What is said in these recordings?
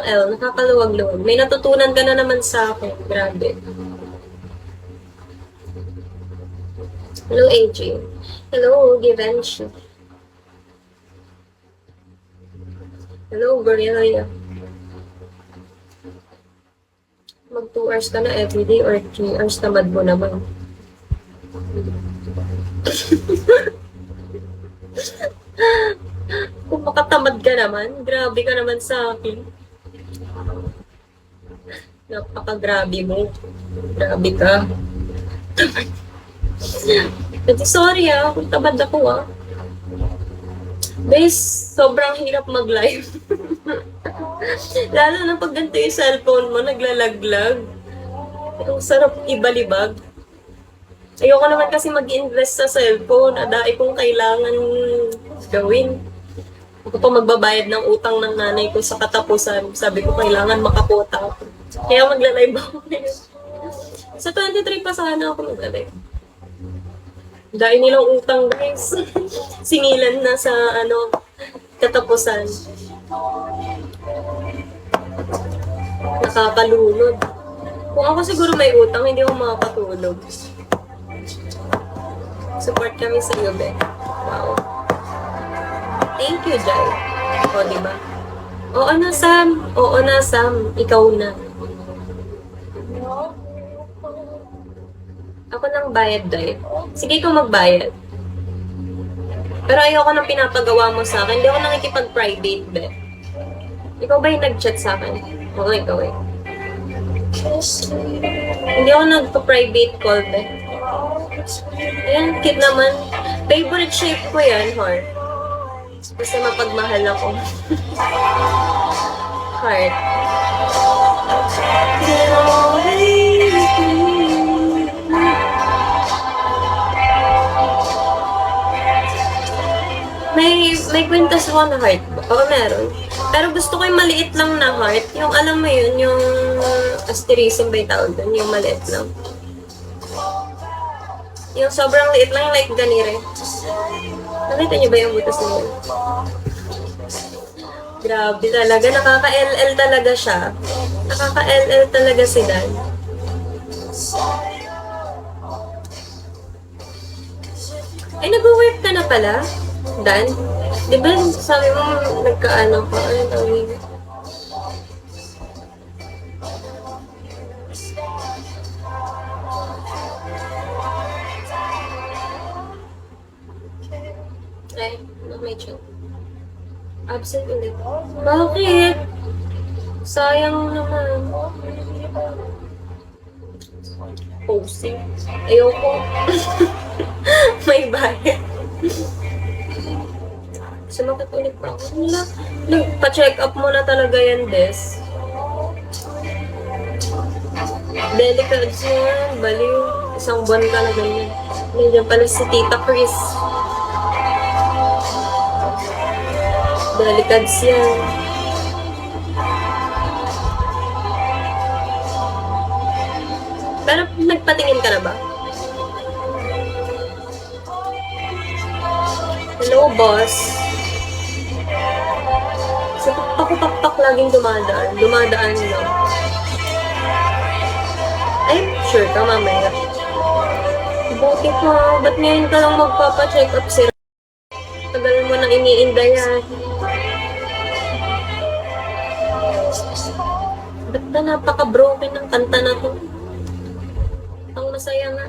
L, nakakaluwag-luwag. May natutunan ka na naman sa akin. Grabe. Hello, AJ. Hello, Givenchy. Hello, Gorilla. Mag 2 hours ka na everyday or 3 hours tamad mo naman. Kung makatamad ka naman, grabe ka naman sa akin. Napaka-grabe mo. Grabe ka. Pero sorry kung tamad ako Guys, sobrang hirap mag-live. Lalo na pag ganito yung cellphone mo, naglalaglag. Ang sarap ibalibag. Ayoko naman kasi mag-invest sa cellphone. Adai kong kailangan gawin. Ako pa magbabayad ng utang ng nanay ko sa katapusan. Sabi ko, kailangan makapota ako. Kaya magla-live ako ngayon. Sa 23 pa sana ako mag-live. Dahil nilang utang, guys. Singilan na sa, katapusan. Nakakalunod. Kung ako siguro may utang, hindi ako makakatulog. Support kami sa iyo, Be. Wow. Thank you, Jai. O, diba? Oo na, Sam. Oo na, Sam. Ikaw na. Ako nang bayad, Jai. Sige ikaw magbayad. Pero ayoko nang pinapagawa mo sa akin. Hindi ako nakikipag-private, Be. Ikaw ba yung nag-chat sa akin? Oo, ikaw eh. Hindi ako nagpa-private call, Be. Ayan, cute naman. Favorite shape ko yan, heart. Basta mapagmahal ako. Heart. May kwintas ako na heart. Oo, meron. Pero gusto ko yung maliit lang na heart. Yung alam mo yun, yung asterism ba yung tawag dun? Yung maliit lang. Yung sobrang liit lang, like ganire. Nakita niyo ba yung butas na yun? Grabe talaga. Nakaka-LL talaga siya. Nakaka-LL talaga si Dan. Ay, nag-work ka na pala, Dan? Di ba sabi mo nagkaano ka? Ano tawag? Ay, may chat. Absent ulit. Bakit? Sayang naman. Posing. Ayoko. May bayad. Sumakit ulit pa ako. Nagpa-check up mo na talaga yan, Des. Delicate yan. Baliw. Isang buwan ka na ganyan. Nandiyan pala si Tita Chris. Delicate yan. Pero nagpatingin ka na ba? Hello, boss. Sa pakpak laging dumadaan. Dumadaan lang. Ay, sure ka mamaya. Buti pa. Ba't ngayon ka lang magpapacheck up si tagal mo nang iniindayan. Ba't na napaka-broken ng kanta na to? Ang masaya nga.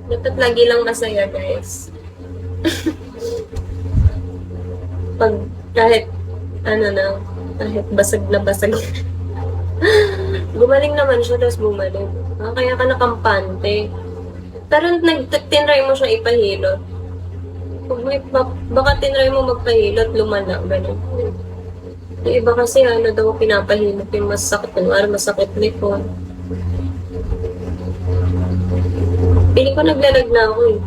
Dapat lagi lang masaya, guys. Pag kahit kahit basag na basag. Gumaling naman siya, tapos bumalik. Kaya ka nakampante. Pero tinry mo siya ipahilot. Baka tinry mo magpahilot, lumala, ganun. Yung iba kasi daw pinapahilot yung masakit. Kunwari masakit likod. Pili ko naglalag na ako eh.